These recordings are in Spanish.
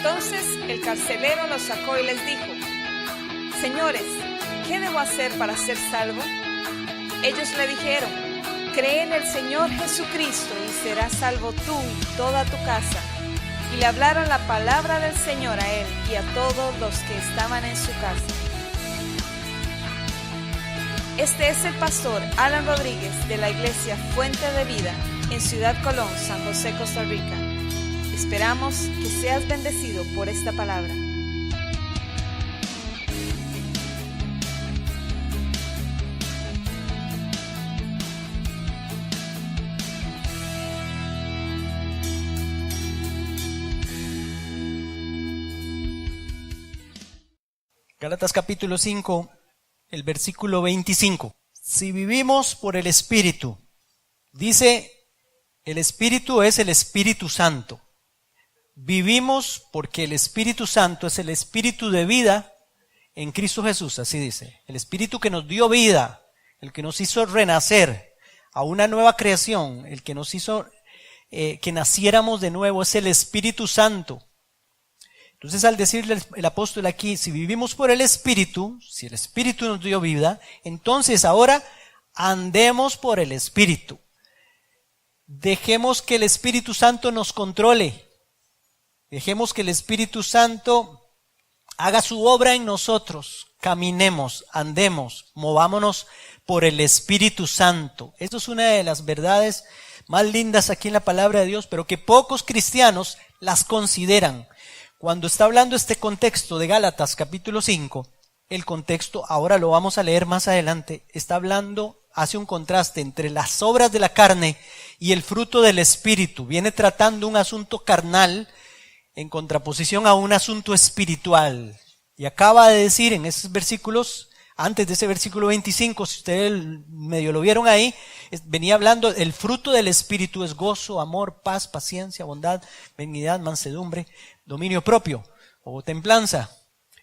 Entonces el carcelero los sacó y les dijo: Señores, ¿qué debo hacer para ser salvo? Ellos le dijeron: Cree en el Señor Jesucristo y serás salvo tú y toda tu casa. Y le hablaron la palabra del Señor a él y a todos los que estaban en su casa. Este es el pastor Alan Rodríguez de la iglesia Fuente de Vida en Ciudad Colón, San José, Costa Rica. Esperamos que seas bendecido por esta palabra. Gálatas capítulo 5, el versículo 25. Si vivimos por el Espíritu, dice, el Espíritu es el Espíritu Santo. Vivimos porque el Espíritu Santo es el Espíritu de vida en Cristo Jesús, así dice. El Espíritu que nos dio vida, el que nos hizo renacer a una nueva creación, el que nos hizo que naciéramos de nuevo, es el Espíritu Santo. Entonces, al decirle el apóstol aquí, si vivimos por el Espíritu, si el Espíritu nos dio vida, entonces ahora andemos por el Espíritu. Dejemos que el Espíritu Santo nos controle. Dejemos que el Espíritu Santo haga su obra en nosotros. Caminemos, andemos, movámonos por el Espíritu Santo. Esto es una de las verdades más lindas aquí en la palabra de Dios, pero que pocos cristianos las consideran. Cuando está hablando este contexto de Gálatas capítulo 5, el contexto, ahora lo vamos a leer más adelante, está hablando, hace un contraste entre las obras de la carne y el fruto del Espíritu. Viene tratando un asunto carnal en contraposición a un asunto espiritual. Y acaba de decir en esos versículos, antes de ese versículo 25, si ustedes medio lo vieron ahí, venía hablando, el fruto del Espíritu es gozo, amor, paz, paciencia, bondad, benignidad, mansedumbre, dominio propio o templanza.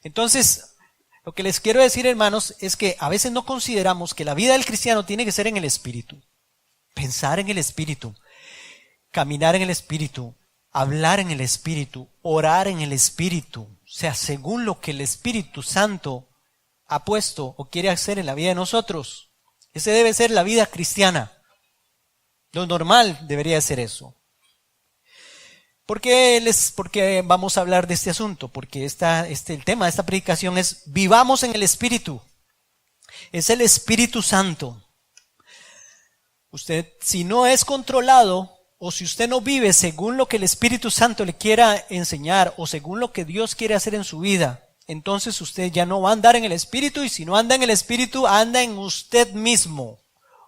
Entonces, lo que les quiero decir, hermanos, es que a veces no consideramos que la vida del cristiano tiene que ser en el Espíritu. Pensar en el Espíritu, caminar en el Espíritu, hablar en el Espíritu, orar en el Espíritu. O sea, según lo que el Espíritu Santo ha puesto o quiere hacer en la vida de nosotros. Ese debe ser la vida cristiana. Lo normal debería ser eso. ¿Por qué vamos a hablar de este asunto? Porque el tema de esta predicación es vivamos en el Espíritu. Es el Espíritu Santo. Usted, si no es controlado o si usted no vive según lo que el Espíritu Santo le quiera enseñar o según lo que Dios quiere hacer en su vida, entonces usted ya no va a andar en el Espíritu, y si no anda en el Espíritu, anda en usted mismo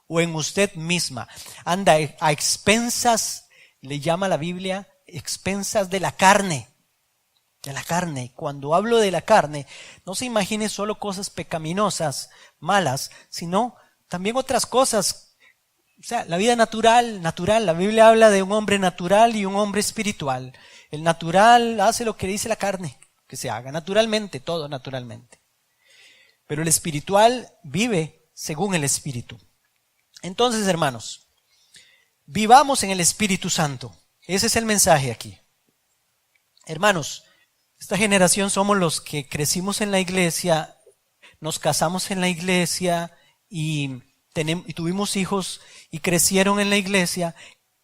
o en usted misma. Anda a expensas, le llama la Biblia, expensas de la carne. De la carne. Cuando hablo de la carne, no se imagine solo cosas pecaminosas, malas, sino también otras cosas. O sea, la vida natural. La Biblia habla de un hombre natural y un hombre espiritual. El natural hace lo que dice la carne que se haga, naturalmente, todo naturalmente. Pero el espiritual vive según el Espíritu. Entonces, hermanos, vivamos en el Espíritu Santo. Ese es el mensaje aquí. Hermanos, esta generación somos los que crecimos en la iglesia, nos casamos en la iglesia y tuvimos hijos y crecieron en la iglesia.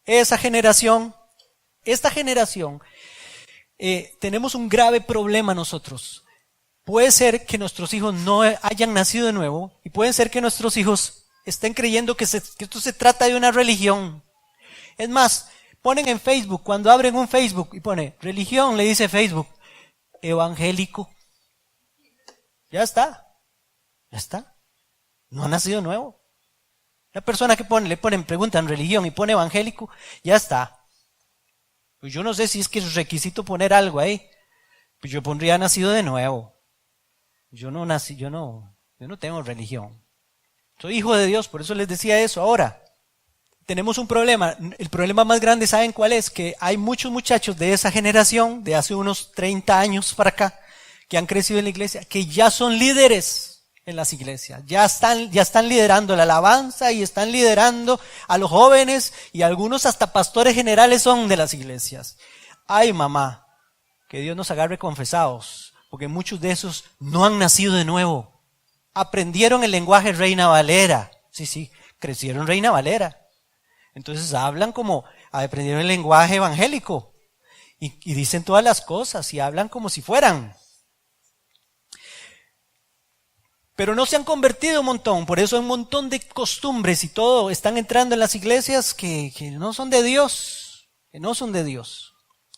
Esta generación, tenemos un grave problema nosotros. Puede ser que nuestros hijos no hayan nacido de nuevo y puede ser que nuestros hijos estén creyendo que esto se trata de una religión. Es más, ponen en Facebook, cuando abren un Facebook y pone religión, le dice Facebook, evangélico. Ya está. No ha nacido nuevo. La persona que preguntan religión y pone evangélico, ya está. Pues yo no sé si es que es requisito poner algo ahí. Pues yo pondría nacido de nuevo. Yo no tengo religión. Soy hijo de Dios, por eso les decía eso. Ahora, tenemos un problema. El problema más grande, ¿saben cuál es? Que hay muchos muchachos de esa generación, de hace unos 30 años para acá, que han crecido en la iglesia, que ya son líderes en las iglesias. Ya están liderando la alabanza y están liderando a los jóvenes y algunos hasta pastores generales son de las iglesias. Ay, mamá, que Dios nos agarre confesados, porque muchos de esos no han nacido de nuevo. Aprendieron el lenguaje Reina Valera. Sí, crecieron Reina Valera. Entonces hablan como aprendieron el lenguaje evangélico y dicen todas las cosas y hablan como si fueran. Pero no se han convertido un montón, por eso hay un montón de costumbres y todo están entrando en las iglesias que no son de Dios,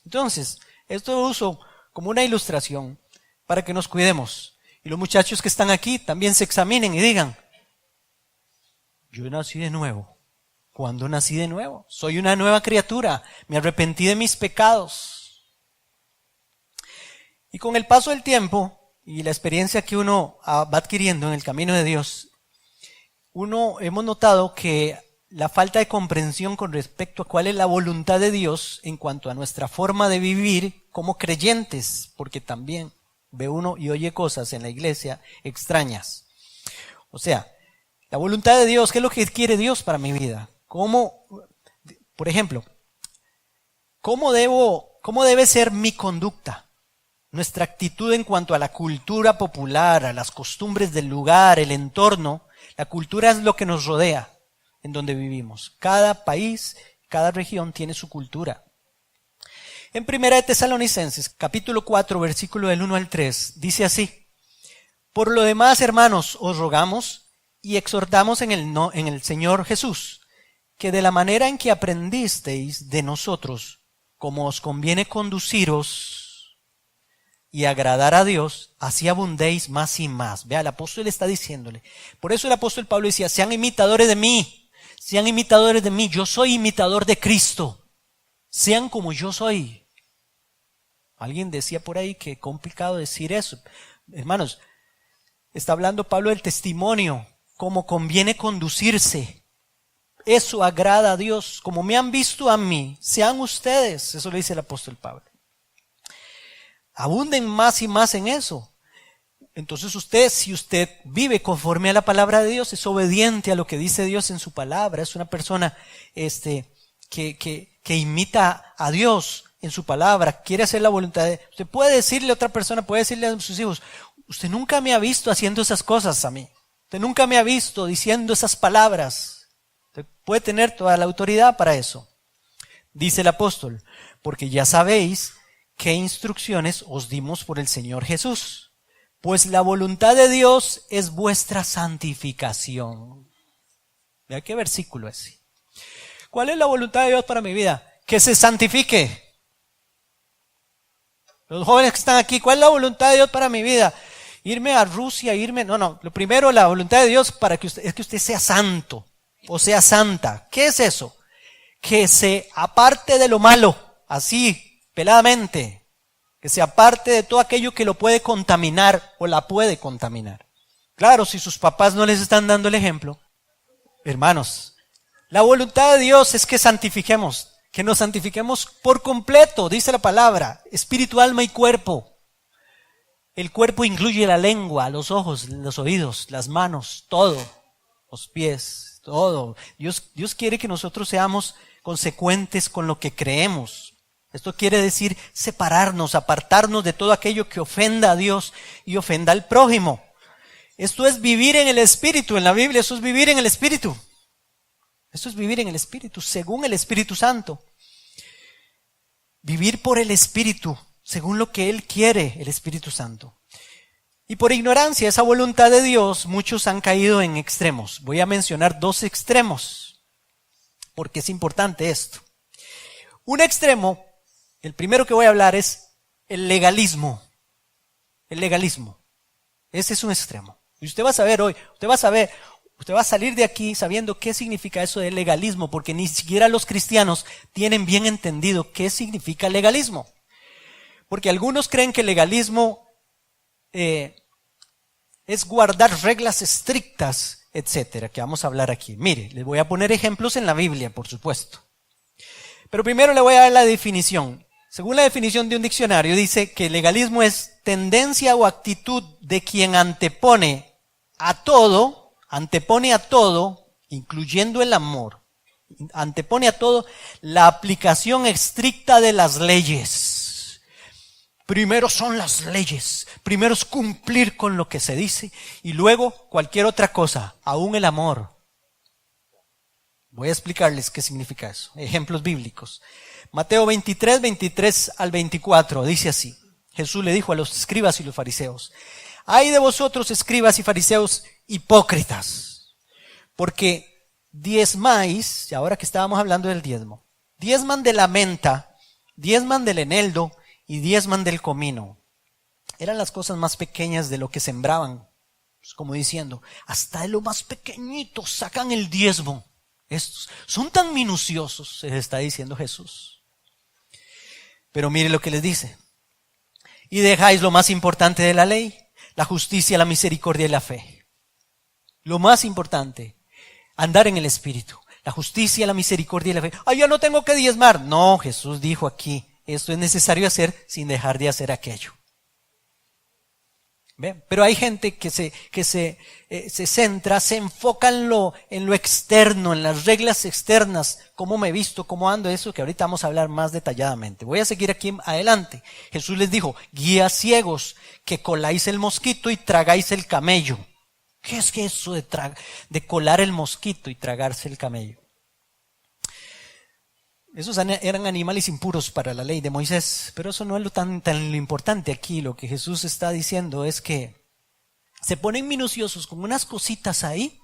Entonces, esto lo uso como una ilustración para que nos cuidemos. Y los muchachos que están aquí también se examinen y digan, yo nací de nuevo. ¿Cuándo nací de nuevo? Soy una nueva criatura, me arrepentí de mis pecados. Y con el paso del tiempo y la experiencia que uno va adquiriendo en el camino de Dios, hemos notado que la falta de comprensión con respecto a cuál es la voluntad de Dios en cuanto a nuestra forma de vivir como creyentes, porque también ve uno y oye cosas en la iglesia extrañas. O sea, la voluntad de Dios, ¿qué es lo que quiere Dios para mi vida? ¿Cómo, por ejemplo, cómo debe ser mi conducta? Nuestra actitud en cuanto a la cultura popular, a las costumbres del lugar, el entorno. La cultura es lo que nos rodea, en donde vivimos. Cada país, cada región tiene su cultura. En 1 de Tesalonicenses, capítulo 4, versículo del 1 al 3, dice así: por lo demás, hermanos, os rogamos y exhortamos en el Señor Jesús, que de la manera en que aprendisteis de nosotros, como os conviene conduciros y agradar a Dios, así abundéis más y más. Vea, el apóstol está diciéndole. Por eso el apóstol Pablo decía, sean imitadores de mí, yo soy imitador de Cristo, sean como yo soy. Alguien decía por ahí que complicado decir eso. Hermanos, está hablando Pablo del testimonio, como conviene conducirse. Eso agrada a Dios, como me han visto a mí, sean ustedes. Eso lo dice el apóstol Pablo. Abunden más y más en eso. Entonces si usted vive conforme a la palabra de Dios, es obediente a lo que dice Dios en su palabra, es una persona que imita a Dios en su palabra, quiere hacer la voluntad de Dios. Usted puede decirle a otra persona, puede decirle a sus hijos, usted nunca me ha visto haciendo esas cosas a mí. Usted nunca me ha visto diciendo esas palabras. Usted puede tener toda la autoridad para eso. Dice el apóstol, porque ya sabéis qué instrucciones os dimos por el Señor Jesús. Pues la voluntad de Dios es vuestra santificación. Vea qué versículo es. ¿Cuál es la voluntad de Dios para mi vida? Que se santifique. Los jóvenes que están aquí, ¿cuál es la voluntad de Dios para mi vida? Irme a Rusia, No. Lo primero, la voluntad de Dios es que usted sea santo o sea santa. ¿Qué es eso? Que se aparte de lo malo, así, peladamente, que se aparte de todo aquello que lo puede contaminar o la puede contaminar. Claro, si sus papás no les están dando el ejemplo, hermanos, la voluntad de Dios es que santifiquemos, que nos santifiquemos por completo, dice la palabra, espíritu, alma y cuerpo. El cuerpo incluye la lengua, los ojos, los oídos, las manos, todo, los pies, todo. Dios quiere que nosotros seamos consecuentes con lo que creemos. Esto quiere decir separarnos, apartarnos de todo aquello que ofenda a Dios y ofenda al prójimo. Esto es vivir en el Espíritu. En la Biblia eso es vivir en el Espíritu. Esto es vivir en el Espíritu, según el Espíritu Santo. Vivir por el Espíritu, según lo que Él quiere, el Espíritu Santo. Y por ignorancia, esa voluntad de Dios, muchos han caído en extremos. Voy a mencionar 2 extremos, porque es importante esto. Un extremo, el primero que voy a hablar es el legalismo. El legalismo. Ese es un extremo. Y usted va a saber hoy, usted va a salir de aquí sabiendo qué significa eso del legalismo, porque ni siquiera los cristianos tienen bien entendido qué significa legalismo. Porque algunos creen que el legalismo es guardar reglas estrictas, etcétera, que vamos a hablar aquí. Mire, les voy a poner ejemplos en la Biblia, por supuesto. Pero primero le voy a dar la definición. Según la definición de un diccionario, dice que el legalismo es tendencia o actitud de quien antepone a todo, incluyendo el amor, antepone a todo la aplicación estricta de las leyes. Primero son las leyes, primero es cumplir con lo que se dice y luego cualquier otra cosa, aún el amor. Voy a explicarles qué significa eso. Ejemplos bíblicos. Mateo 23, 23 al 24 dice así. Jesús le dijo a los escribas y los fariseos: ay de vosotros, escribas y fariseos hipócritas, porque diezmáis, y ahora que estábamos hablando del diezmo, diezman de la menta, diezman del eneldo y diezman del comino. Eran las cosas más pequeñas de lo que sembraban. Pues como diciendo, hasta de lo más pequeñito sacan el diezmo. Estos son tan minuciosos, se está diciendo Jesús. Pero mire lo que les dice. Y dejáis lo más importante de la ley, la justicia, la misericordia y la fe. Lo más importante, andar en el Espíritu. La justicia, la misericordia y la fe. ¡Ay, yo no tengo que diezmar! No, Jesús dijo aquí, esto es necesario hacer sin dejar de hacer aquello. ¿Ven? Pero hay gente que se centra, se enfoca en lo externo, en las reglas externas, cómo me visto, cómo ando, eso que ahorita vamos a hablar más detalladamente. Voy a seguir aquí adelante. Jesús les dijo: guías ciegos, que coláis el mosquito y tragáis el camello. ¿Qué es eso de colar el mosquito y tragarse el camello? Esos eran animales impuros para la ley de Moisés, pero eso no es lo tan lo importante aquí. Lo que Jesús está diciendo es que se ponen minuciosos con unas cositas ahí.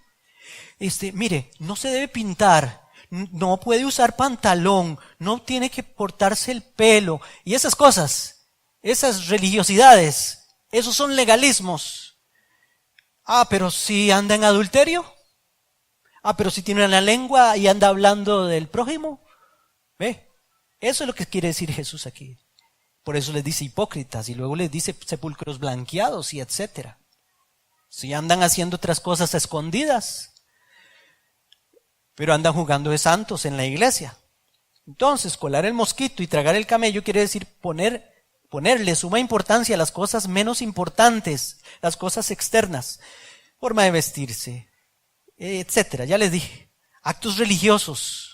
Mire, no se debe pintar, no puede usar pantalón, no tiene que cortarse el pelo, y esas cosas, esas religiosidades, esos son legalismos. Pero si anda en adulterio, pero si tiene la lengua y anda hablando del prójimo. ¿Ve? Eso es lo que quiere decir Jesús aquí. Por eso les dice hipócritas y luego les dice sepulcros blanqueados y etcétera. Si andan haciendo otras cosas escondidas, pero andan jugando de santos en la iglesia. Entonces, colar el mosquito y tragar el camello quiere decir ponerle suma importancia a las cosas menos importantes, las cosas externas, forma de vestirse, etcétera. Ya les dije, actos religiosos.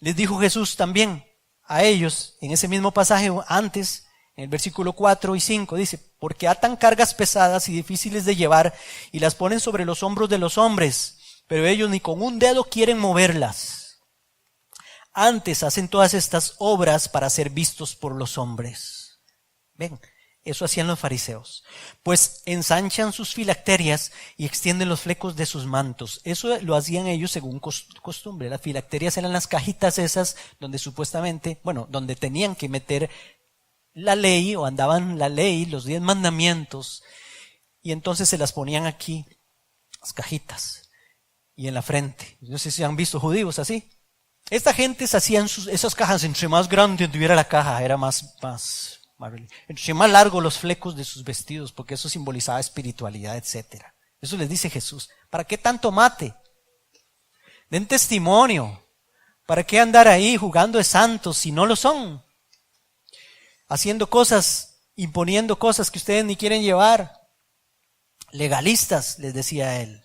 Les dijo Jesús también a ellos, en ese mismo pasaje antes, en el versículo 4 y 5, dice: porque atan cargas pesadas y difíciles de llevar y las ponen sobre los hombros de los hombres, pero ellos ni con un dedo quieren moverlas. Antes hacen todas estas obras para ser vistos por los hombres. Ven, eso hacían los fariseos. Pues ensanchan sus filacterias y extienden los flecos de sus mantos. Eso lo hacían ellos según costumbre. Las filacterias eran las cajitas esas donde supuestamente, donde tenían que meter la ley o andaban la ley, los 10 mandamientos. Y entonces se las ponían aquí, las cajitas, y en la frente. No sé si han visto judíos así. Esta gente se hacían esas cajas, entre más grande tuviera la caja, era más entre más largo los flecos de sus vestidos, porque eso simbolizaba espiritualidad, etcétera. Eso les dice Jesús. ¿Para qué tanto mate? Den testimonio. ¿Para qué andar ahí jugando de santos si no lo son? Haciendo cosas, imponiendo cosas que ustedes ni quieren llevar. Legalistas, les decía él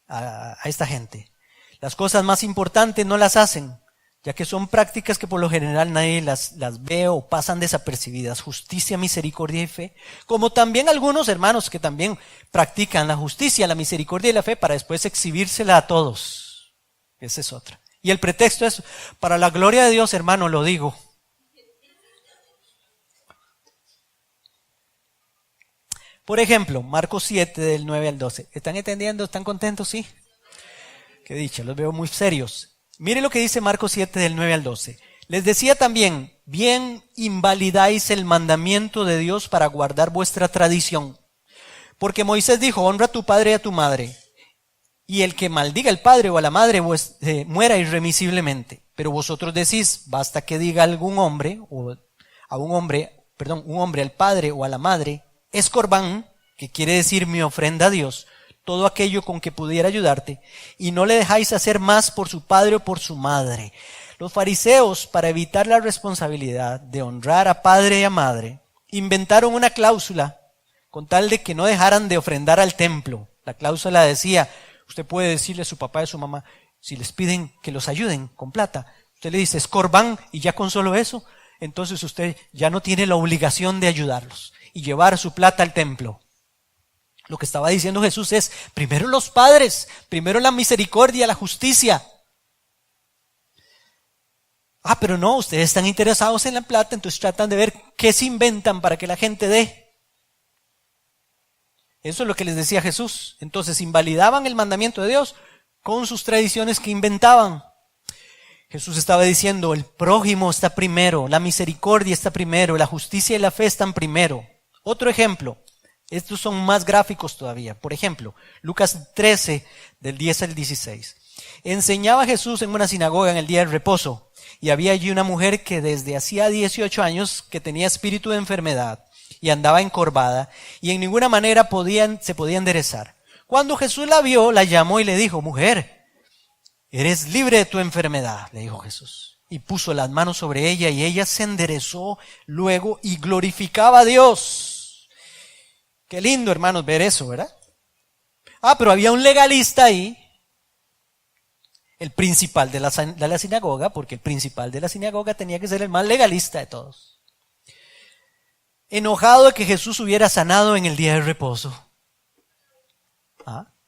a esta gente. Las cosas más importantes no las hacen, ya que son prácticas que por lo general nadie las ve o pasan desapercibidas. Justicia, misericordia y fe. Como también algunos hermanos que también practican la justicia, la misericordia y la fe para después exhibírsela a todos. Esa es otra. Y el pretexto es, para la gloria de Dios, hermano, lo digo. Por ejemplo, Marcos 7 del 9 al 12. ¿Están entendiendo? ¿Están contentos? Sí. Qué dicha, los veo muy serios. Mire lo que dice Marcos 7 del 9 al 12. Les decía también: bien invalidáis el mandamiento de Dios para guardar vuestra tradición. Porque Moisés dijo: honra a tu padre y a tu madre. Y el que maldiga al padre o a la madre muera irremisiblemente. Pero vosotros decís: basta que diga un hombre al padre o a la madre, es corbán, que quiere decir mi ofrenda a Dios, todo aquello con que pudiera ayudarte, y no le dejáis hacer más por su padre o por su madre. Los fariseos, para evitar la responsabilidad de honrar a padre y a madre, inventaron una cláusula con tal de que no dejaran de ofrendar al templo. La cláusula decía: usted puede decirle a su papá y a su mamá, si les piden que los ayuden con plata, usted le dice es corbán, y ya con solo eso entonces usted ya no tiene la obligación de ayudarlos y llevar su plata al templo. Lo que estaba diciendo Jesús es, primero los padres, primero la misericordia, la justicia. Pero no, ustedes están interesados en la plata, entonces tratan de ver qué se inventan para que la gente dé. Eso es lo que les decía Jesús. Entonces invalidaban el mandamiento de Dios con sus tradiciones que inventaban. Jesús estaba diciendo, el prójimo está primero, la misericordia está primero, la justicia y la fe están primero. Otro ejemplo, estos son más gráficos todavía. Por ejemplo, Lucas 13, del 10 al 16. Enseñaba Jesús en una sinagoga en el día del reposo, y había allí una mujer que desde hacía 18 años que tenía espíritu de enfermedad, y andaba encorvada, y en ninguna manera se podía enderezar. Cuando Jesús la vio, la llamó y le dijo, mujer, eres libre de tu enfermedad, le dijo Jesús. Y puso las manos sobre ella, y ella se enderezó luego y glorificaba a Dios. Qué lindo, hermanos, ver eso, ¿verdad? Pero había un legalista ahí, el principal de la sinagoga, porque el principal de la sinagoga tenía que ser el más legalista de todos. Enojado de que Jesús hubiera sanado en el día de reposo.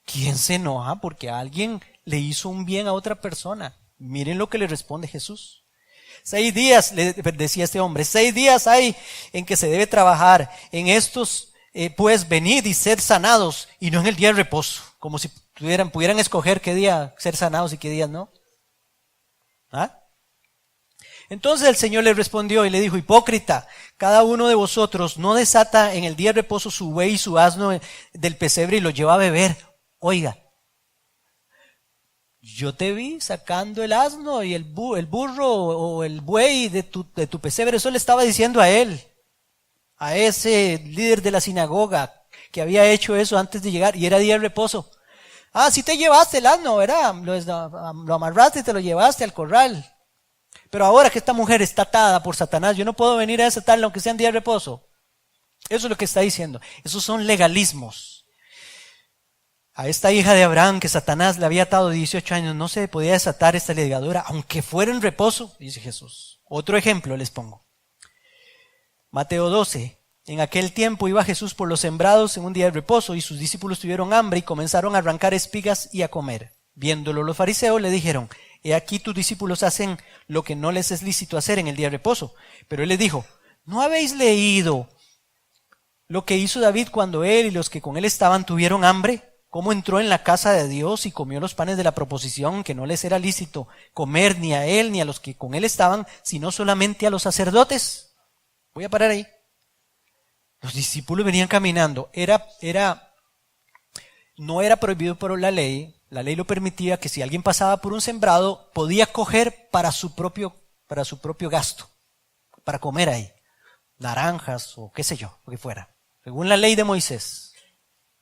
¿Quién se enoja porque alguien le hizo un bien a otra persona? Miren lo que le responde Jesús. 6 días, le decía este hombre, 6 días hay en que se debe trabajar. En estos, pues, venid y ser sanados, y no en el día de reposo. Como si pudieran escoger qué día ser sanados y qué día no. Entonces el Señor le respondió y le dijo, hipócrita, cada uno de vosotros no desata en el día de reposo su buey y su asno del pesebre y lo lleva a beber. Oiga, yo te vi sacando el asno y el burro o el buey de tu pesebre. Eso le estaba diciendo a él, a ese líder de la sinagoga que había hecho eso antes de llegar y era día de reposo. Sí te llevaste el asno, ¿verdad? Lo amarraste y te lo llevaste al corral. Pero ahora que esta mujer está atada por Satanás, yo no puedo venir a desatarla aunque sea en día de reposo. Eso es lo que está diciendo. Esos son legalismos. A esta hija de Abraham que Satanás le había atado 18 años, no se podía desatar esta ligadura, aunque fuera en reposo, dice Jesús. Otro ejemplo les pongo. Mateo 12. En aquel tiempo iba Jesús por los sembrados en un día de reposo, y sus discípulos tuvieron hambre y comenzaron a arrancar espigas y a comer. Viéndolo los fariseos le dijeron, he aquí tus discípulos hacen lo que no les es lícito hacer en el día de reposo. Pero él les dijo, ¿no habéis leído lo que hizo David cuando él y los que con él estaban tuvieron hambre? ¿Cómo entró en la casa de Dios y comió los panes de la proposición que no les era lícito comer ni a él ni a los que con él estaban, sino solamente a los sacerdotes? Voy a parar ahí. Los discípulos venían caminando. No era prohibido por la ley lo permitía que si alguien pasaba por un sembrado, podía coger para su propio gasto, para comer ahí, naranjas o qué sé yo, lo que fuera, según la ley de Moisés.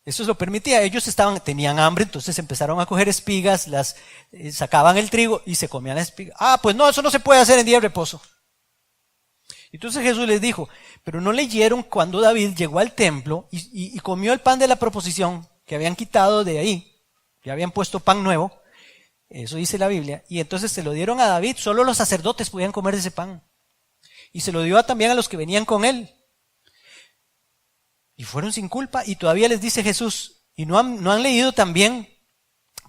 Eso lo permitía. Ellos tenían hambre, entonces empezaron a coger espigas, sacaban el trigo y se comían las espigas. Pues no, eso no se puede hacer en día de reposo. Entonces Jesús les dijo, pero ¿no leyeron cuando David llegó al templo y comió el pan de la proposición que habían quitado de ahí? Ya habían puesto pan nuevo, eso dice la Biblia, y entonces se lo dieron a David, solo los sacerdotes podían comer de ese pan. Y se lo dio también a los que venían con él. Y fueron sin culpa, y todavía les dice Jesús, ¿y no han leído también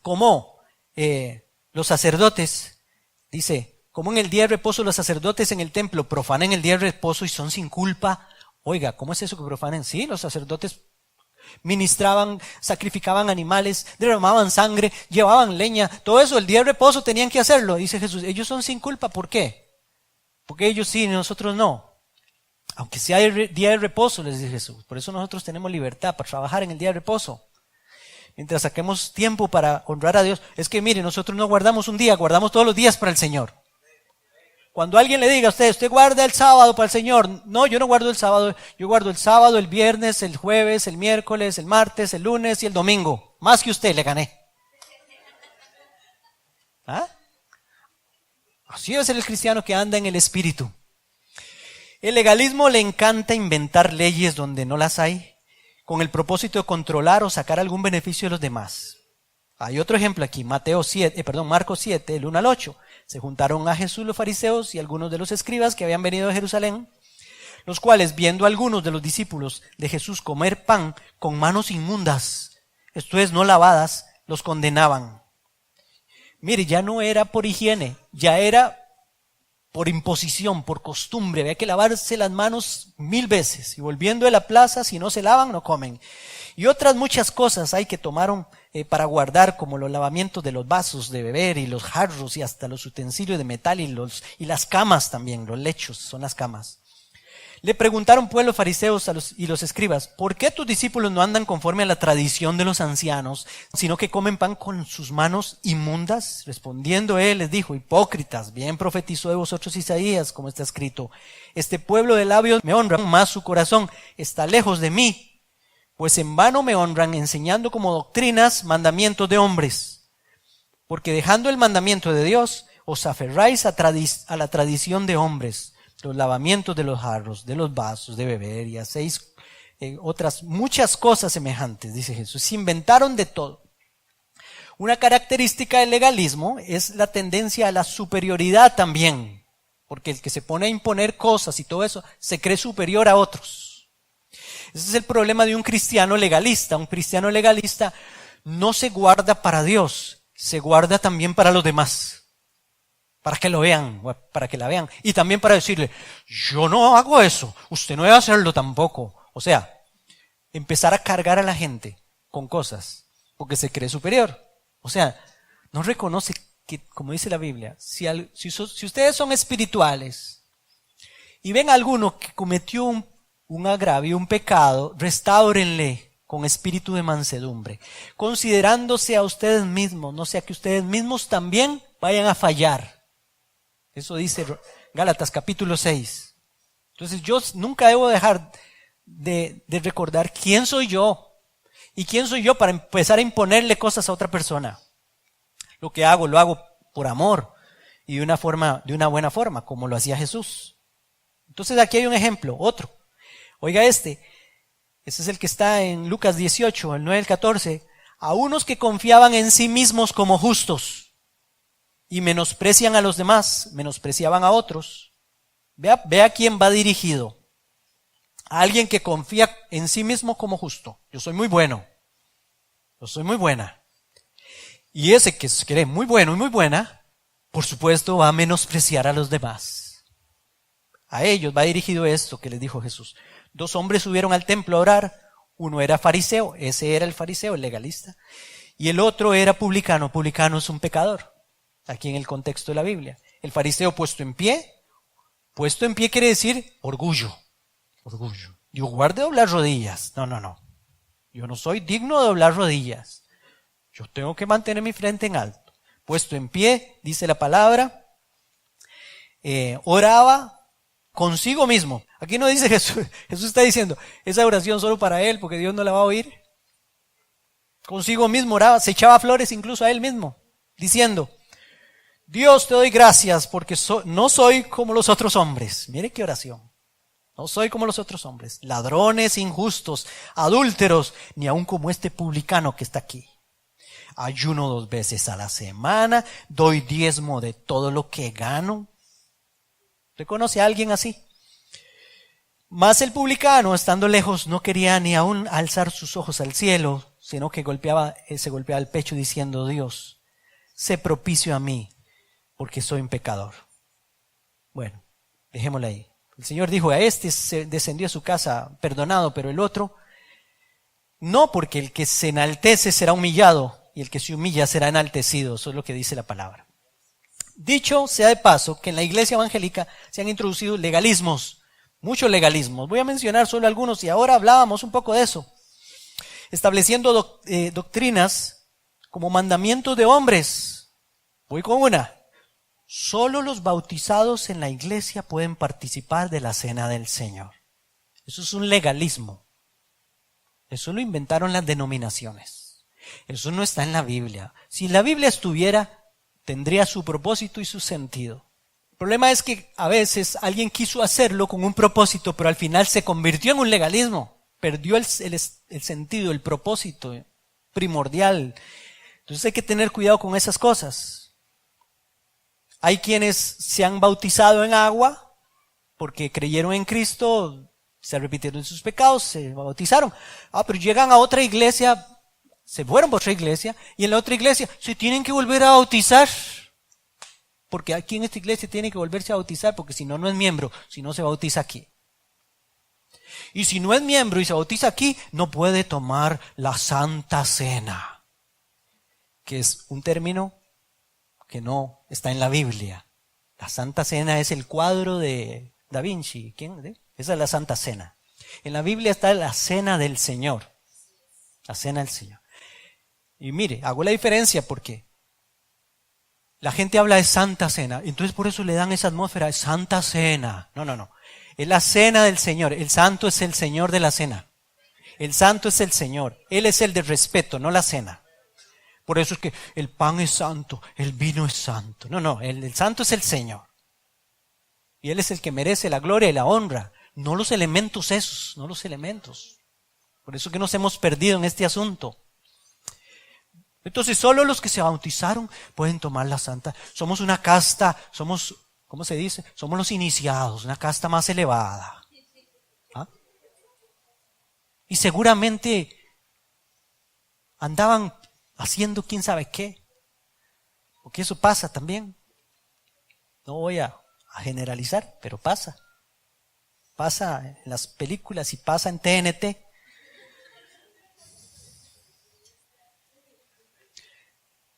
cómo los sacerdotes, dice, cómo en el día de reposo los sacerdotes en el templo profanan el día de reposo y son sin culpa? Oiga, ¿cómo es eso que profanan? Sí, los sacerdotes ministraban, sacrificaban animales, derramaban sangre, llevaban leña, todo eso, el día de reposo tenían que hacerlo, dice Jesús. Ellos son sin culpa, ¿por qué? Porque ellos sí y nosotros no. Aunque sea el día de reposo, les dice Jesús. Por eso nosotros tenemos libertad para trabajar en el día de reposo. Mientras saquemos tiempo para honrar a Dios. Es que mire, nosotros no guardamos un día, guardamos todos los días para el Señor. Cuando alguien le diga a usted guarda el sábado para el Señor. No, yo no guardo el sábado. Yo guardo el sábado, el viernes, el jueves, el miércoles, el martes, el lunes y el domingo. Más que usted, le gané. Así debe ser el cristiano que anda en el Espíritu. El legalismo le encanta inventar leyes donde no las hay, con el propósito de controlar o sacar algún beneficio de los demás. Hay otro ejemplo aquí, Marcos 7, el 1 al 8. Se juntaron a Jesús los fariseos y algunos de los escribas que habían venido de Jerusalén, los cuales, viendo a algunos de los discípulos de Jesús comer pan con manos inmundas, esto es, no lavadas, los condenaban. Mire, ya no era por higiene, ya era por imposición, por costumbre. Había que lavarse las manos 1000 veces. Y volviendo de la plaza, si no se lavan, no comen. Y otras muchas cosas hay que tomaron para guardar, como los lavamientos de los vasos de beber y los jarros y hasta los utensilios de metal y las camas también, los lechos son las camas. Le preguntaron pues los fariseos y los escribas, ¿por qué tus discípulos no andan conforme a la tradición de los ancianos, sino que comen pan con sus manos inmundas? Respondiendo él les dijo, hipócritas, bien profetizó de vosotros Isaías, como está escrito, este pueblo de labios me honra, mas su corazón está lejos de mí, pues en vano me honran enseñando como doctrinas mandamientos de hombres, porque dejando el mandamiento de Dios, os aferráis a la tradición de hombres, los lavamientos de los jarros, de los vasos de beber y hacéis otras muchas cosas semejantes, dice Jesús. Se inventaron de todo. Una característica del legalismo es la tendencia a la superioridad también, porque el que se pone a imponer cosas y todo eso se cree superior a otros. Ese es el problema de un cristiano legalista. Un cristiano legalista no se guarda para Dios, se guarda también para los demás. Para que lo vean, para que la vean. Y también para decirle, yo no hago eso, usted no debe hacerlo tampoco. O sea, empezar a cargar a la gente con cosas, porque se cree superior. O sea, no reconoce que, como dice la Biblia, si ustedes son espirituales y ven a alguno que cometió un agravio, un pecado, restáurenle con espíritu de mansedumbre, considerándose a ustedes mismos, no sea que ustedes mismos también vayan a fallar. Eso dice Gálatas capítulo 6. Entonces yo nunca debo dejar de recordar quién soy yo. ¿Y quién soy yo para empezar a imponerle cosas a otra persona? Lo que hago, lo hago por amor y de una buena forma, como lo hacía Jesús. Entonces aquí hay un ejemplo, otro. Oiga este es el que está en Lucas 18, el 9 al 14. A unos que confiaban en sí mismos como justos y menosprecian a los demás, menospreciaban a otros. Vea quién va dirigido. A alguien que confía en sí mismo como justo. Yo soy muy bueno. Yo soy muy buena. Y ese que se cree muy bueno y muy buena, por supuesto va a menospreciar a los demás. A ellos va dirigido esto que les dijo Jesús. 2 hombres subieron al templo a orar. Uno era fariseo, ese era el fariseo, el legalista. Y el otro era publicano. Publicano es un pecador. Aquí en el contexto de la Biblia. El fariseo puesto en pie quiere decir orgullo. Orgullo. Yo guarde doblar rodillas. No. Yo no soy digno de doblar rodillas. Yo tengo que mantener mi frente en alto. Puesto en pie, dice la palabra, oraba consigo mismo. Aquí no dice Jesús. Jesús está diciendo, esa oración solo para él, porque Dios no la va a oír. Consigo mismo oraba, se echaba flores incluso a él mismo, diciendo, Dios, te doy gracias porque no soy como los otros hombres. Mire qué oración. No soy como los otros hombres, ladrones, injustos, adúlteros, ni aun como este publicano que está aquí. Ayuno 2 veces a la semana, doy diezmo de todo lo que gano. ¿Reconoce a alguien así? Mas el publicano, estando lejos, no quería ni aun alzar sus ojos al cielo, sino que se golpeaba el pecho diciendo, Dios, sé propicio a mí, porque soy un pecador. Bueno, dejémosle ahí. El Señor dijo, a este se descendió a su casa perdonado, pero el otro, no, porque el que se enaltece será humillado, y el que se humilla será enaltecido. Eso es lo que dice la palabra. Dicho sea de paso, que en la iglesia evangélica se han introducido legalismos, muchos legalismos. Voy a mencionar solo algunos, y ahora hablábamos un poco de eso. Estableciendo doctrinas como mandamientos de hombres. Voy con una. Solo los bautizados en la iglesia pueden participar de la cena del Señor. Eso es un legalismo. Eso lo inventaron las denominaciones. Eso no está en la Biblia. Si la Biblia estuviera, tendría su propósito y su sentido. El problema es que a veces alguien quiso hacerlo con un propósito, pero al final se convirtió en un legalismo. Perdió el sentido, el propósito primordial. Entonces hay que tener cuidado con esas cosas. Hay quienes se han bautizado en agua porque creyeron en Cristo, se arrepintieron de sus pecados, se bautizaron. Pero llegan a otra iglesia, se fueron por otra iglesia, y en la otra iglesia se tienen que volver a bautizar. Porque aquí en esta iglesia tiene que volverse a bautizar, porque si no, no es miembro, si no se bautiza aquí. Y si no es miembro y se bautiza aquí, no puede tomar la Santa Cena, que es un término que no está en la Biblia. La Santa Cena es el cuadro de Da Vinci. ¿Quién? Esa es la Santa Cena. En la Biblia está la Cena del Señor. La Cena del Señor. Y mire, hago la diferencia porque la gente habla de Santa Cena, entonces por eso le dan esa atmósfera de Santa Cena. No. Es la Cena del Señor. El Santo es el Señor de la Cena. El Santo es el Señor. Él es el de respeto, no la cena. Por eso es que el pan es santo, el vino es santo. No, el Santo es el Señor. Y Él es el que merece la gloria y la honra. No los elementos esos, no los elementos. Por eso que nos hemos perdido en este asunto. Entonces solo los que se bautizaron pueden tomar la Santa. Somos una casta, somos, ¿cómo se dice? Somos los iniciados, una casta más elevada. ¿Ah? Y seguramente andaban haciendo quién sabe qué. Porque eso pasa también. No voy a generalizar, pero pasa. Pasa en las películas y pasa en TNT.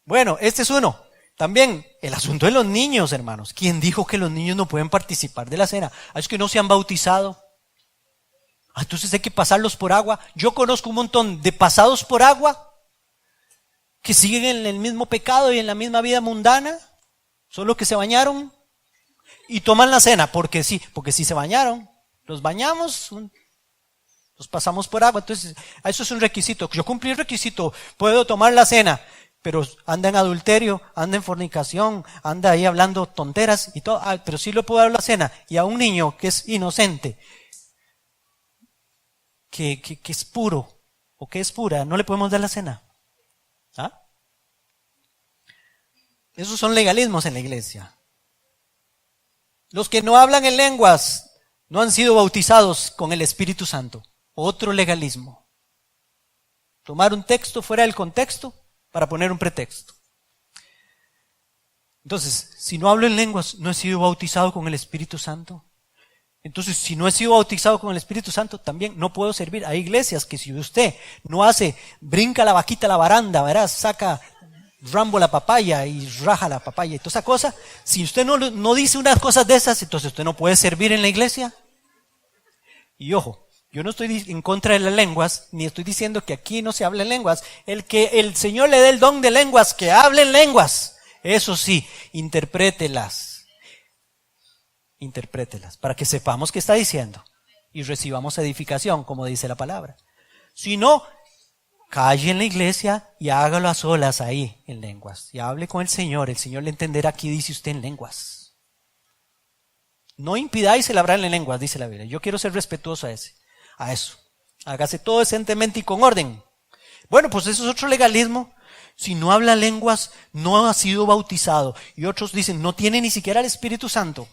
Bueno, este es uno. También el asunto de los niños, hermanos. ¿Quién dijo que los niños no pueden participar de la cena? Es que no se han bautizado. Entonces hay que pasarlos por agua. Yo conozco un montón de pasados por agua que siguen en el mismo pecado y en la misma vida mundana, solo que se bañaron y toman la cena, porque sí se bañaron. Los bañamos, los pasamos por agua. Entonces, eso es un requisito. Yo cumplí el requisito, puedo tomar la cena. Pero anda en adulterio, anda en fornicación, anda ahí hablando tonteras y todo. Pero sí le puedo dar la cena. Y a un niño que es inocente, que es puro o que es pura, no le podemos dar la cena. ¿Ah? Esos son legalismos en la iglesia. Los que no hablan en lenguas no han sido bautizados con el Espíritu Santo. Otro legalismo. Tomar un texto fuera del contexto para poner un pretexto. Entonces, si no hablo en lenguas, no he sido bautizado con el Espíritu Santo. Entonces, si no he sido bautizado con el Espíritu Santo, también no puedo servir. Hay iglesias que si usted no hace, brinca la vaquita a la baranda, verás, saca Rambo la papaya y raja la papaya y toda esa cosa, si usted no dice unas cosas de esas, entonces usted no puede servir en la iglesia. Y ojo, yo no estoy en contra de las lenguas, ni estoy diciendo que aquí no se hable en lenguas. El que el Señor le dé el don de lenguas, que hable en lenguas. Eso sí, interprételas, para que sepamos qué está diciendo y recibamos edificación, como dice la palabra. Si no, calle en la iglesia y hágalo a solas ahí en lenguas. Y hable con el Señor le entenderá qué dice usted en lenguas. No impidáis el hablar en lenguas, dice la Biblia. Yo quiero ser respetuoso a eso. Hágase todo decentemente y con orden. Bueno, pues eso es otro legalismo. Si no habla lenguas, no ha sido bautizado. Y otros dicen, no tiene ni siquiera el Espíritu Santo.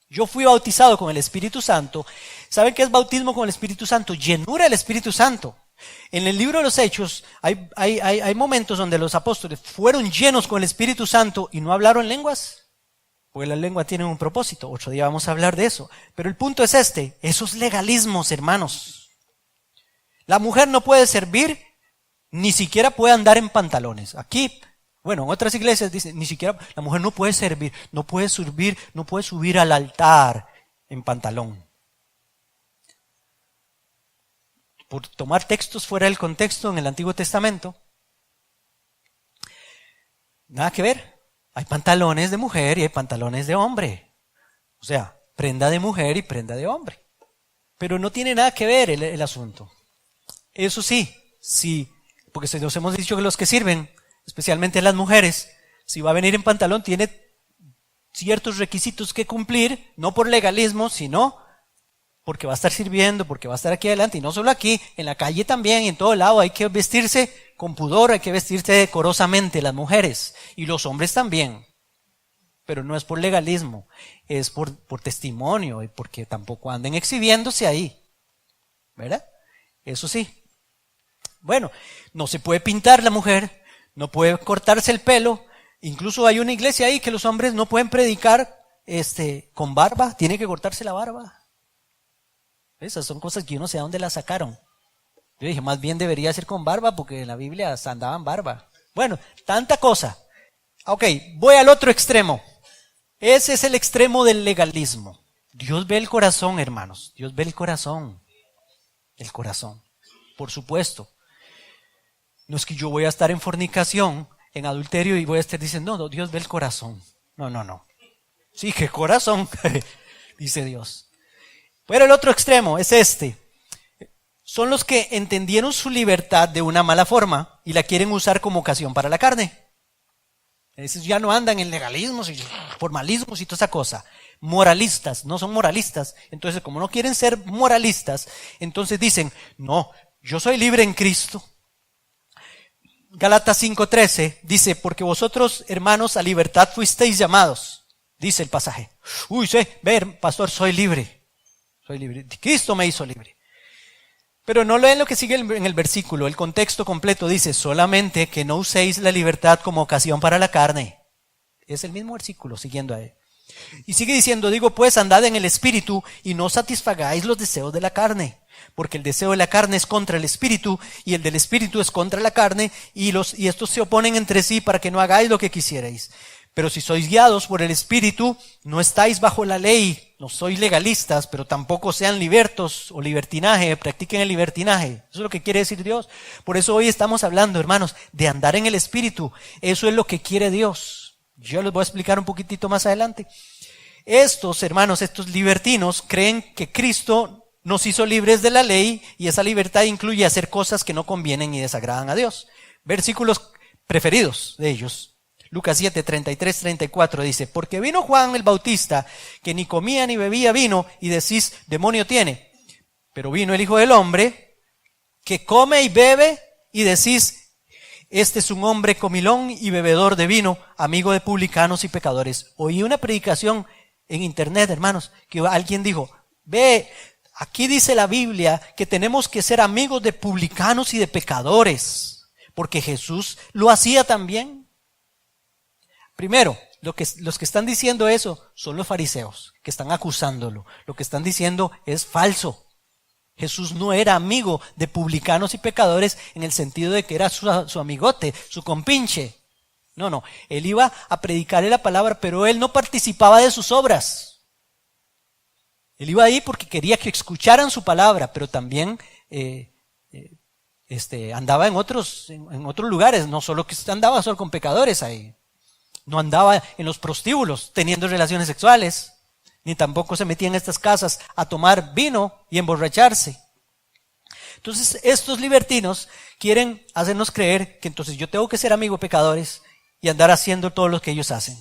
Yo fui bautizado con el Espíritu Santo. ¿Saben qué es bautismo con el Espíritu Santo? Llenura del Espíritu Santo. En el libro de los Hechos hay momentos donde los apóstoles fueron llenos con el Espíritu Santo y no hablaron lenguas. Porque la lengua tiene un propósito. Otro día vamos a hablar de eso. Pero el punto es esos legalismos, hermanos. La mujer no puede servir, ni siquiera puede andar en pantalones. Aquí, bueno, en otras iglesias dicen, ni siquiera, la mujer no puede servir, no puede subir al altar en pantalón. Por tomar textos fuera del contexto en el Antiguo Testamento. Nada que ver. Hay pantalones de mujer y hay pantalones de hombre. O sea, prenda de mujer y prenda de hombre. Pero no tiene nada que ver el asunto. Eso sí, porque nos hemos dicho que los que sirven, especialmente las mujeres, si va a venir en pantalón, tiene ciertos requisitos que cumplir, no por legalismo, sino porque va a estar sirviendo, porque va a estar aquí adelante, y no solo aquí, en la calle también, y en todo lado hay que vestirse con pudor, hay que vestirse decorosamente las mujeres, y los hombres también. pero no es por legalismo, es por testimonio y porque tampoco anden exhibiéndose ahí, ¿verdad? Eso sí. Bueno, no se puede pintar la mujer, no puede cortarse el pelo, incluso hay una iglesia ahí que los hombres no pueden predicar con barba, tiene que cortarse la barba. Esas son cosas que yo no sé a dónde las sacaron. Yo dije, más bien debería ser con barba porque en la Biblia hasta andaban barba. Bueno, tanta cosa. Ok, voy al otro extremo. Ese es el extremo del legalismo. Dios ve el corazón, hermanos. Dios ve el corazón. El corazón. Por supuesto. No es que yo voy a estar en fornicación, en adulterio y voy a estar diciendo, no, Dios ve el corazón. No. Sí, ¿qué corazón? Dice Dios. Pero el otro extremo es este. Son los que entendieron su libertad de una mala forma y la quieren usar como ocasión para la carne. Esos ya no andan en legalismos y formalismos y toda esa cosa. Moralistas, no son moralistas. Entonces, como no quieren ser moralistas, entonces dicen, no, yo soy libre en Cristo. Gálatas 5:13 dice, porque vosotros, hermanos, a libertad fuisteis llamados. Dice el pasaje. Uy, sí, ver, pastor, soy libre. Soy libre. Cristo me hizo libre. Pero no leen lo que sigue en el versículo. El contexto completo dice, solamente que no uséis la libertad como ocasión para la carne. Es el mismo versículo, siguiendo a él. Y sigue diciendo, digo pues, andad en el espíritu y no satisfagáis los deseos de la carne. Porque el deseo de la carne es contra el espíritu y el del espíritu es contra la carne y estos se oponen entre sí para que no hagáis lo que quisierais. Pero si sois guiados por el espíritu, no estáis bajo la ley. No sois legalistas, pero tampoco sean libertos o libertinaje, practiquen el libertinaje. Eso es lo que quiere decir Dios. Por eso hoy estamos hablando, hermanos, de andar en el espíritu. Eso es lo que quiere Dios. Yo les voy a explicar un poquitito más adelante. Estos, hermanos, estos libertinos creen que Cristo nos hizo libres de la ley y esa libertad incluye hacer cosas que no convienen y desagradan a Dios. Versículos preferidos de ellos. Lucas 7, 33, 34 dice, porque vino Juan el Bautista, que ni comía ni bebía vino, y decís, demonio tiene. Pero vino el Hijo del Hombre, que come y bebe, y decís, este es un hombre comilón y bebedor de vino, amigo de publicanos y pecadores. Oí una predicación en internet, hermanos, que alguien dijo, ve, aquí dice la Biblia que tenemos que ser amigos de publicanos y de pecadores, porque Jesús lo hacía también. Primero, los que están diciendo eso son los fariseos, que están acusándolo. Lo que están diciendo es falso. Jesús no era amigo de publicanos y pecadores en el sentido de que era su amigote, su compinche. No, él iba a predicarle la palabra, pero él no participaba de sus obras. Él iba ahí porque quería que escucharan su palabra, pero también andaba en otros lugares, no solo que andaba solo con pecadores ahí. No andaba en los prostíbulos teniendo relaciones sexuales, ni tampoco se metía en estas casas a tomar vino y emborracharse. Entonces estos libertinos quieren hacernos creer que entonces yo tengo que ser amigo de pecadores y andar haciendo todo lo que ellos hacen.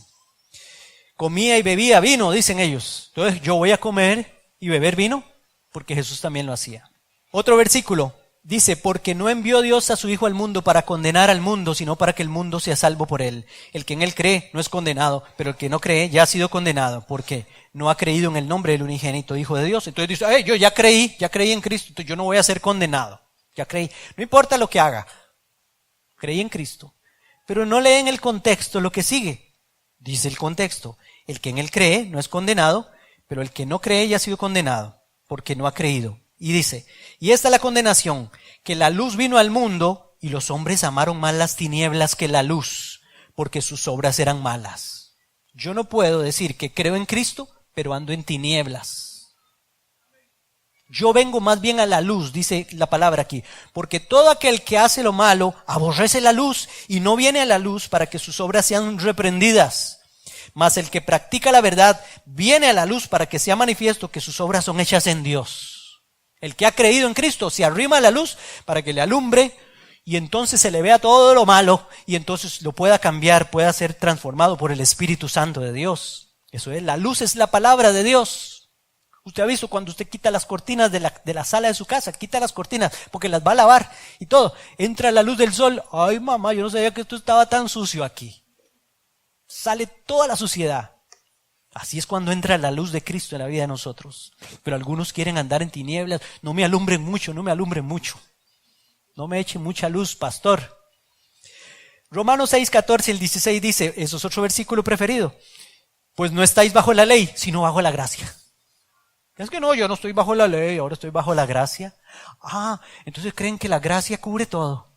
Comía y bebía vino, dicen ellos. Entonces yo voy a comer y beber vino porque Jesús también lo hacía. Otro versículo. Dice, porque no envió Dios a su Hijo al mundo para condenar al mundo, sino para que el mundo sea salvo por él. El que en él cree no es condenado, pero el que no cree ya ha sido condenado, porque no ha creído en el nombre del unigénito Hijo de Dios. Entonces dice, yo ya creí en Cristo, entonces yo no voy a ser condenado. Ya creí. No importa lo que haga. Creí en Cristo. Pero no leen el contexto, lo que sigue. Dice el contexto, el que en él cree no es condenado, pero el que no cree ya ha sido condenado, porque no ha creído. Y dice, y esta es la condenación, que la luz vino al mundo y los hombres amaron más las tinieblas que la luz, porque sus obras eran malas. Yo no puedo decir que creo en Cristo, pero ando en tinieblas. Yo vengo más bien a la luz, dice la palabra aquí, porque todo aquel que hace lo malo aborrece la luz y no viene a la luz para que sus obras sean reprendidas. Mas el que practica la verdad viene a la luz para que sea manifiesto que sus obras son hechas en Dios. El que ha creído en Cristo se arrima a la luz para que le alumbre y entonces se le vea todo lo malo y entonces lo pueda cambiar, pueda ser transformado por el Espíritu Santo de Dios. Eso es, la luz es la palabra de Dios. Usted ha visto cuando usted quita las cortinas de la sala de su casa, quita las cortinas porque las va a lavar y todo. Entra la luz del sol. Ay mamá, yo no sabía que esto estaba tan sucio aquí. Sale toda la suciedad. Así es cuando entra la luz de Cristo en la vida de nosotros. Pero algunos quieren andar en tinieblas. No me alumbren mucho, no me alumbren mucho. No me echen mucha luz, pastor. Romanos 6, 14 y el 16 dice, eso es otro versículo preferido. Pues no estáis bajo la ley, sino bajo la gracia. Es que no, yo no estoy bajo la ley, ahora estoy bajo la gracia. Entonces creen que la gracia cubre todo.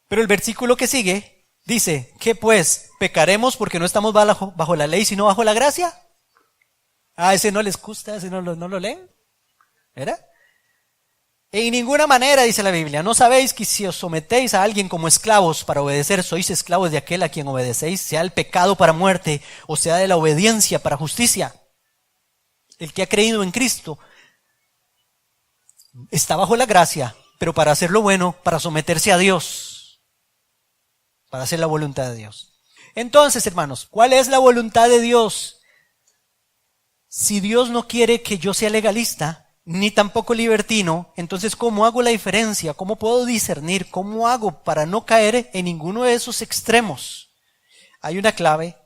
Pero el versículo que sigue dice, ¿qué pues? ¿Pecaremos porque no estamos bajo la ley, sino bajo la gracia? Ese no les gusta, ese no lo leen. ¿Verdad? En ninguna manera, dice la Biblia, ¿no sabéis que si os sometéis a alguien como esclavos para obedecer, sois esclavos de aquel a quien obedecéis, sea el pecado para muerte o sea de la obediencia para justicia? El que ha creído en Cristo está bajo la gracia, pero para hacer lo bueno, para someterse a Dios, para hacer la voluntad de Dios. Entonces, hermanos, ¿cuál es la voluntad de Dios? Si Dios no quiere que yo sea legalista, ni tampoco libertino, entonces ¿cómo hago la diferencia? ¿Cómo puedo discernir? ¿Cómo hago para no caer en ninguno de esos extremos? ¿Hay una clave?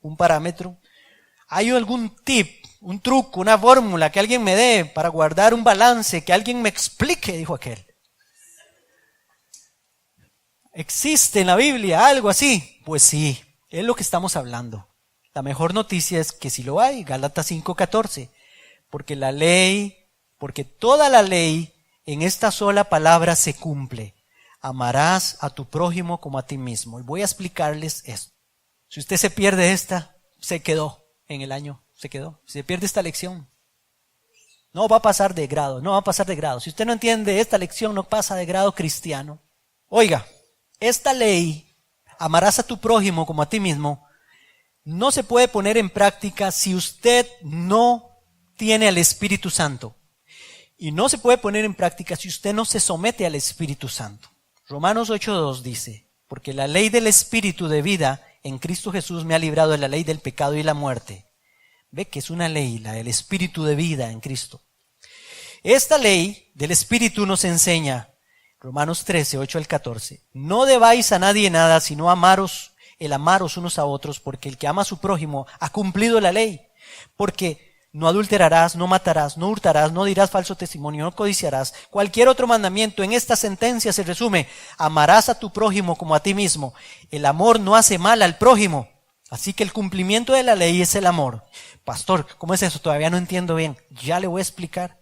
¿Un parámetro? ¿Hay algún tip? ¿Un truco? ¿Una fórmula que alguien me dé para guardar un balance? Que alguien me explique, dijo aquel. ¿Existe en la Biblia algo así? Pues sí, es lo que estamos hablando. La mejor noticia es que sí lo hay, Gálatas 5:14, porque toda la ley en esta sola palabra se cumple. Amarás a tu prójimo como a ti mismo. Y voy a explicarles esto. Si usted se pierde esta, se quedó en el año, se quedó. Si se pierde esta lección, no va a pasar de grado, no va a pasar de grado. Si usted no entiende esta lección, no pasa de grado cristiano. Oiga, esta ley, amarás a tu prójimo como a ti mismo, no se puede poner en práctica si usted no tiene al Espíritu Santo. Y no se puede poner en práctica si usted no se somete al Espíritu Santo. Romanos 8:2 dice, porque la ley del Espíritu de vida en Cristo Jesús me ha librado de la ley del pecado y la muerte. Ve que es una ley, la del Espíritu de vida en Cristo. Esta ley del Espíritu nos enseña, Romanos 13:8-14, no debáis a nadie nada, sino amaros unos a otros, porque el que ama a su prójimo ha cumplido la ley. Porque no adulterarás, no matarás, no hurtarás, no dirás falso testimonio, no codiciarás. Cualquier otro mandamiento en esta sentencia se resume, amarás a tu prójimo como a ti mismo. El amor no hace mal al prójimo. Así que el cumplimiento de la ley es el amor. Pastor, ¿cómo es eso? Todavía no entiendo bien. Ya le voy a explicar.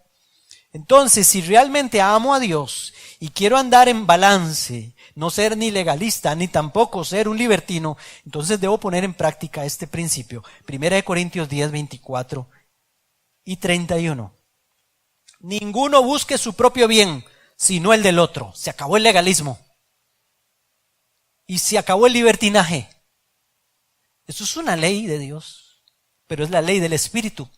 Entonces, si realmente amo a Dios y quiero andar en balance, no ser ni legalista, ni tampoco ser un libertino, entonces debo poner en práctica este principio. 1 Corintios 10:24 y 31. Ninguno busque su propio bien, sino el del otro. Se acabó el legalismo. Y se acabó el libertinaje. Eso es una ley de Dios, pero es la ley del Espíritu.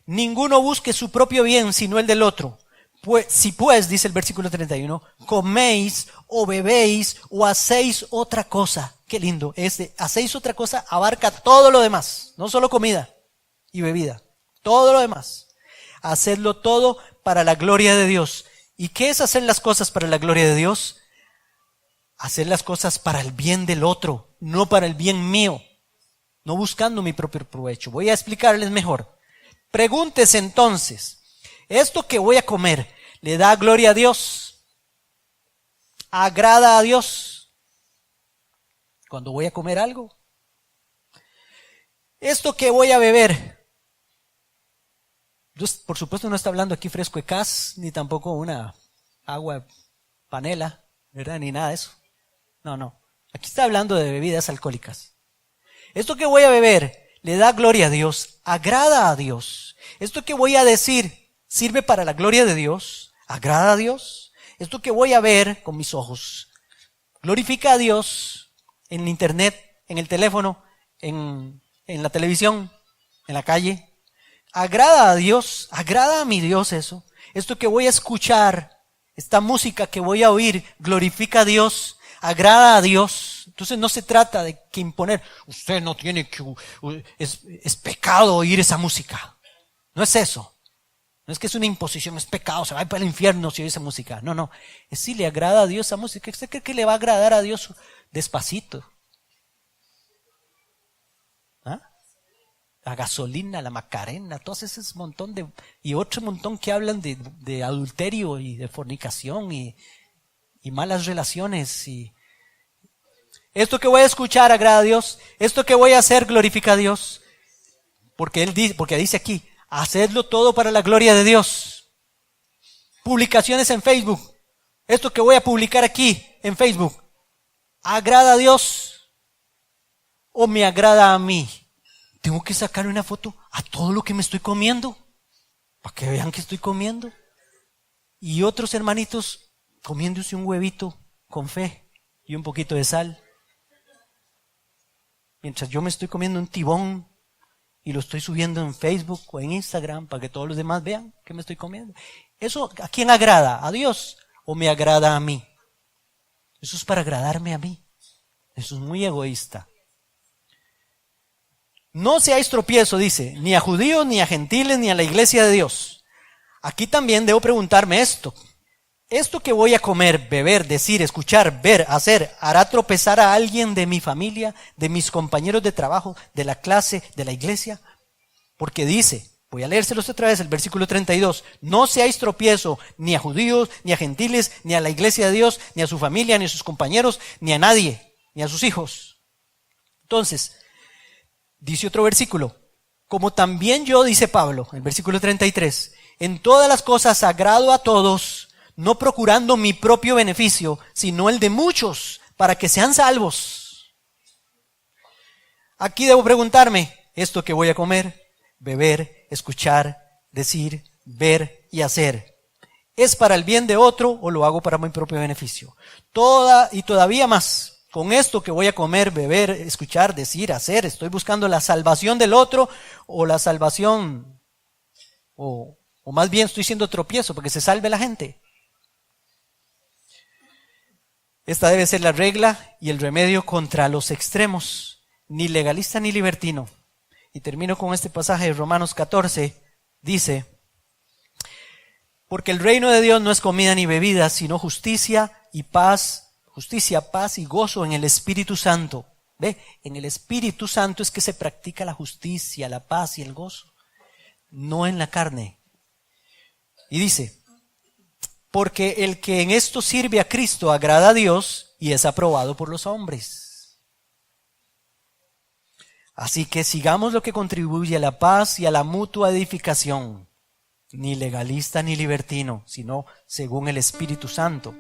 Ninguno busque su propio bien, sino el del otro. Si pues, dice el versículo 31, coméis o bebéis o hacéis otra cosa. Qué lindo. Hacéis otra cosa abarca todo lo demás. No solo comida y bebida. Todo lo demás. Hacedlo todo para la gloria de Dios. ¿Y qué es hacer las cosas para la gloria de Dios? Hacer las cosas para el bien del otro, no para el bien mío. No buscando mi propio provecho. Voy a explicarles mejor. Pregúntese entonces, ¿esto que voy a comer le da gloria a Dios? ¿Agrada a Dios cuando voy a comer algo? ¿Esto que voy a beber? Por supuesto no está hablando aquí fresco de cas, ni tampoco una agua panela, ¿verdad? Ni nada de eso. No. Aquí está hablando de bebidas alcohólicas. ¿Esto que voy a beber le da gloria a Dios? ¿Agrada a Dios? ¿Esto que voy a decir sirve para la gloria de Dios? ¿Agrada a Dios? ¿Esto que voy a ver con mis ojos glorifica a Dios en el internet, en el teléfono, en la televisión, en la calle? ¿Agrada a Dios? ¿Agrada a mi Dios eso? ¿Esto que voy a escuchar, esta música que voy a oír, glorifica a Dios? ¿Agrada a Dios? Entonces no se trata de que imponer, usted no tiene que, es pecado oír esa música. No es eso. No es que es una imposición, es pecado, se va a ir para el infierno si oye esa música. No. Es si le agrada a Dios esa música. ¿Usted cree que le va a agradar a Dios Despacito? la gasolina, la Macarena, todos esos montón y otro montón que hablan de adulterio y de fornicación y malas relaciones. Y esto que voy a escuchar agrada a Dios, esto que voy a hacer glorifica a Dios, porque dice aquí, hacedlo todo para la gloria de Dios. Publicaciones en Facebook, esto que voy a publicar aquí en Facebook, ¿agrada a Dios o me agrada a mí? Tengo que sacar una foto a todo lo que me estoy comiendo, para que vean que estoy comiendo. Y otros hermanitos comiéndose un huevito con fe y un poquito de sal. Mientras yo me estoy comiendo un tibón y lo estoy subiendo en Facebook o en Instagram para que todos los demás vean que me estoy comiendo. ¿Eso a quién agrada? ¿A Dios o me agrada a mí? Eso es para agradarme a mí. Eso es muy egoísta. No seáis tropiezo, dice, ni a judíos, ni a gentiles, ni a la iglesia de Dios. Aquí también debo preguntarme esto. ¿Esto que voy a comer, beber, decir, escuchar, ver, hacer, hará tropezar a alguien de mi familia, de mis compañeros de trabajo, de la clase, de la iglesia? Porque dice, voy a leérselos otra vez, el versículo 32, no seáis tropiezo ni a judíos, ni a gentiles, ni a la iglesia de Dios, ni a su familia, ni a sus compañeros, ni a nadie, ni a sus hijos. Entonces, dice otro versículo, como también yo, dice Pablo, el versículo 33, en todas las cosas agrado a todos, no procurando mi propio beneficio, sino el de muchos, para que sean salvos. Aquí debo preguntarme, esto que voy a comer, beber, escuchar, decir, ver y hacer, ¿es para el bien de otro o lo hago para mi propio beneficio? Todavía más, con esto que voy a comer, beber, escuchar, decir, hacer, ¿estoy buscando la salvación del otro o la salvación, o más bien estoy siendo tropiezo para que se salve la gente? Esta debe ser la regla y el remedio contra los extremos, ni legalista ni libertino. Y termino con este pasaje de Romanos 14, dice, porque el reino de Dios no es comida ni bebida, sino justicia, paz y gozo en el Espíritu Santo. ¿Ve? En el Espíritu Santo es que se practica la justicia, la paz y el gozo, no en la carne. Y dice, porque el que en esto sirve a Cristo agrada a Dios y es aprobado por los hombres. Así que sigamos lo que contribuye a la paz y a la mutua edificación, ni legalista ni libertino, sino según el Espíritu Santo.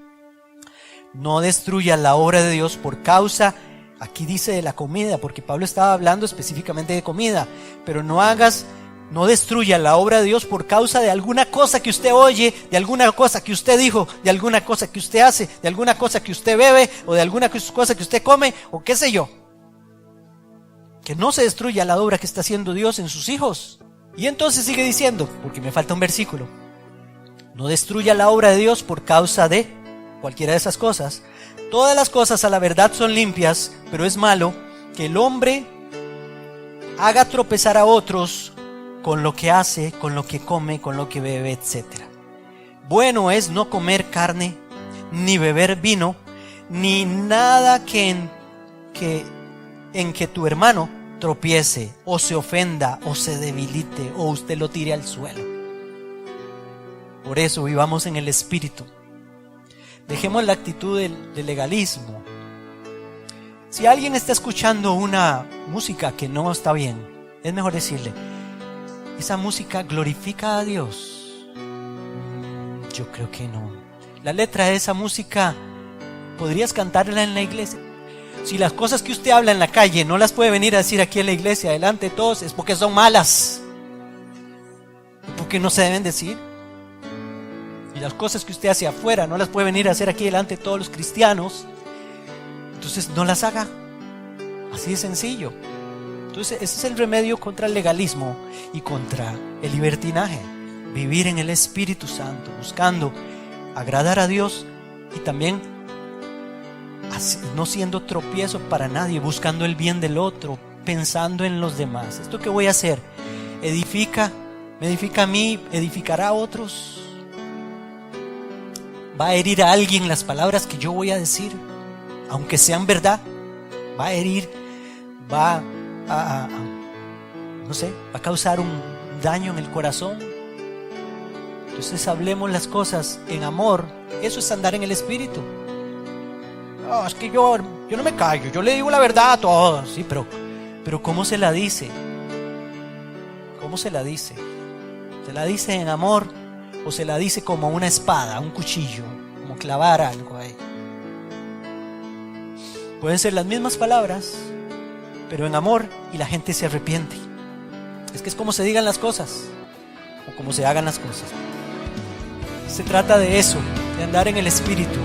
No destruya la obra de Dios por causa, aquí dice de la comida, porque Pablo estaba hablando específicamente de comida, pero no destruya la obra de Dios por causa de alguna cosa que usted oye, de alguna cosa que usted dijo, de alguna cosa que usted hace, de alguna cosa que usted bebe, o de alguna cosa que usted come, o qué sé yo. Que no se destruya la obra que está haciendo Dios en sus hijos. Y entonces sigue diciendo, porque me falta un versículo, no destruya la obra de Dios por causa de cualquiera de esas cosas. Todas las cosas a la verdad son limpias, pero es malo que el hombre haga tropezar a otros con lo que hace, con lo que come, con lo que bebe, etc. Bueno es no comer carne, ni beber vino, ni nada en que tu hermano tropiece, o se ofenda, o se debilite, o usted lo tire al suelo. Por eso vivamos en el Espíritu. Dejemos la actitud del legalismo. Si alguien está escuchando una música que no está bien, es mejor decirle, ¿esa música glorifica a Dios? Yo creo que no. La letra de esa música, ¿podrías cantarla en la iglesia? Si las cosas que usted habla en la calle no las puede venir a decir aquí en la iglesia, delante de todos, es porque son malas. Porque no se deben decir. Y las cosas que usted hace afuera no las puede venir a hacer aquí delante de todos los cristianos. Entonces no las haga. Así de sencillo. Entonces ese es el remedio contra el legalismo y contra el libertinaje. Vivir en el Espíritu Santo, buscando agradar a Dios y también no siendo tropiezo para nadie, buscando el bien del otro, pensando en los demás. ¿Esto que voy a hacer? ¿Me edifica a mí? ¿Edificará a otros? ¿Va a herir a alguien las palabras que yo voy a decir? Aunque sean verdad, va a herir, va no sé, va a causar un daño en el corazón. Entonces hablemos las cosas en amor. Eso es andar en el Espíritu. No, es que yo no me callo, yo le digo la verdad a todos. Sí, pero ¿cómo se la dice? ¿Cómo se la dice? ¿Se la dice en amor o se la dice como una espada, un cuchillo, como clavar algo ahí? Pueden ser las mismas palabras, pero en amor, y la gente se arrepiente. Es que es como se digan las cosas o como se hagan las cosas. Se trata de eso, de andar en el Espíritu.